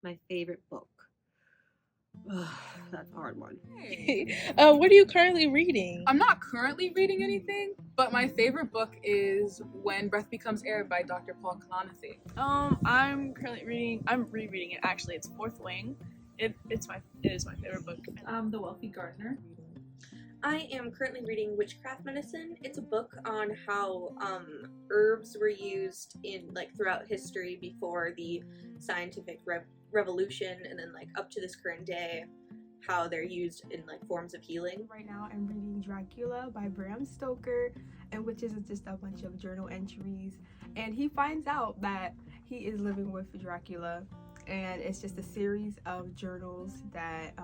My favorite book. Ugh, that's a hard one. What are you currently reading? I'm not currently reading anything, but my favorite book is When Breath Becomes Air by Dr. Paul Kalanithi. I'm currently reading. I'm rereading it. Actually, it's Fourth Wing. It is my favorite book. The Wealthy Gardener. I am currently reading Witchcraft Medicine. It's a book on how herbs were used in throughout history before the scientific revolution, and then up to this current day, how they're used in forms of healing. Right now I'm reading Dracula by Bram Stoker, and which is just a bunch of journal entries, and he finds out that he is living with Dracula, and it's just a series of journals that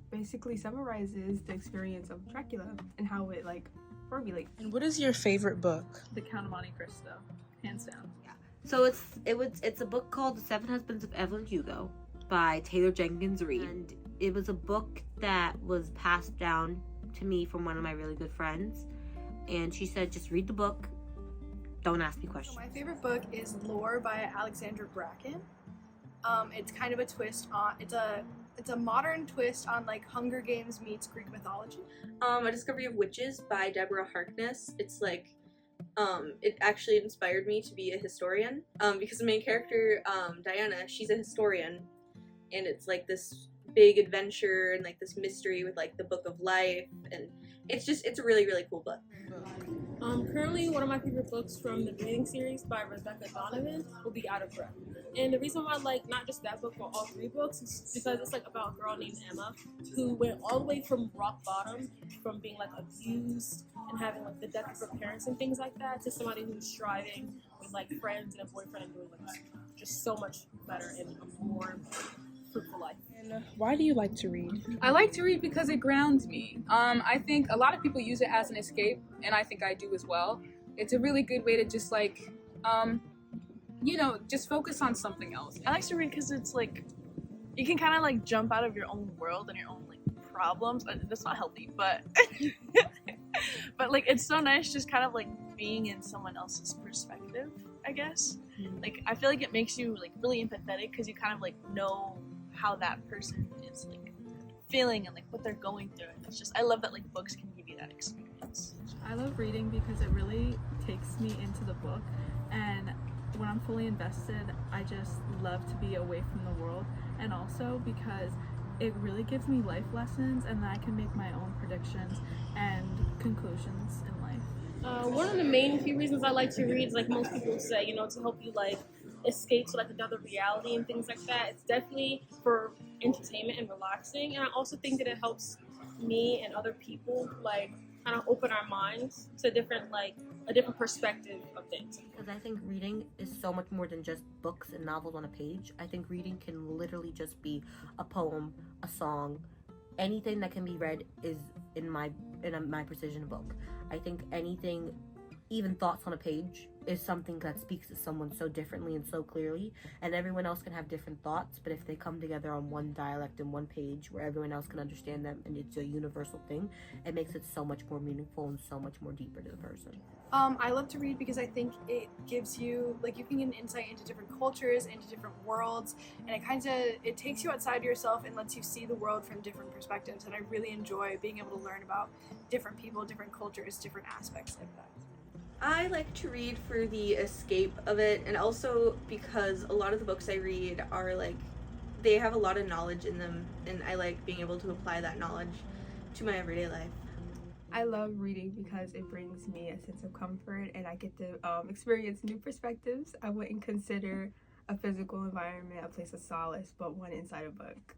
basically summarizes the experience of Dracula and how it formulates. And what is your favorite book? The Count of Monte Cristo, hands down. So it's a book called The Seven Husbands of Evelyn Hugo by Taylor Jenkins Reid. And it was a book that was passed down to me from one of my really good friends. And she said, just read the book. Don't ask me questions. So my favorite book is Lore by Alexandra Bracken. It's kind of a twist on, it's a modern twist on Hunger Games meets Greek mythology. A Discovery of Witches by Deborah Harkness. It's it actually inspired me to be a historian, because the main character, Diana, she's a historian, and it's this big adventure and this mystery with the Book of Life, and it's a really, really cool book. Currently, one of my favorite books from the reading series by Rebecca Donovan will be Out of Breath. And the reason why I like not just that book, but all three books, is because it's about a girl named Emma who went all the way from rock bottom, from being abused and having the death of her parents and things like that, to somebody who's striving with friends and a boyfriend and doing just so much better and a more fruitful life. And why do you like to read? I like to read because it grounds me. I think a lot of people use it as an escape, and I think I do as well. It's a really good way to just just focus on something else. I like to read because it's you can kind of jump out of your own world and your own problems. That's not healthy, but but it's so nice just kind of being in someone else's perspective, I guess. I feel it makes you really empathetic because you kind of know how that person is feeling and what they're going through, and it's just, I love that books can give you that experience. I love reading because it really takes me into the book, and when I'm fully invested, I just love to be away from the world, and also because it really gives me life lessons, and then I can make my own predictions and conclusions in life. One of the main few reasons I like to read is most people say, to help you escape to another reality and things like that. It's definitely for entertainment and relaxing, and I also think that it helps me and other people kind of open our minds to a different perspective of things. Because I think reading is so much more than just books and novels on a page. I think reading can literally just be a poem, a song, anything that can be read is in my precision book. I think anything, even thoughts on a page, is something that speaks to someone so differently and so clearly, and everyone else can have different thoughts, but if they come together on one dialect and one page where everyone else can understand them and it's a universal thing, it makes it so much more meaningful and so much more deeper to the person. I love to read because I think it gives you you can get an insight into different cultures, into different worlds, and it takes you outside yourself and lets you see the world from different perspectives, and I really enjoy being able to learn about different people, different cultures, different aspects like that. I like to read for the escape of it, and also because a lot of the books I read are they have a lot of knowledge in them, and I like being able to apply that knowledge to my everyday life. I love reading because it brings me a sense of comfort, and I get to experience new perspectives I wouldn't consider a physical environment a place of solace, but one inside a book.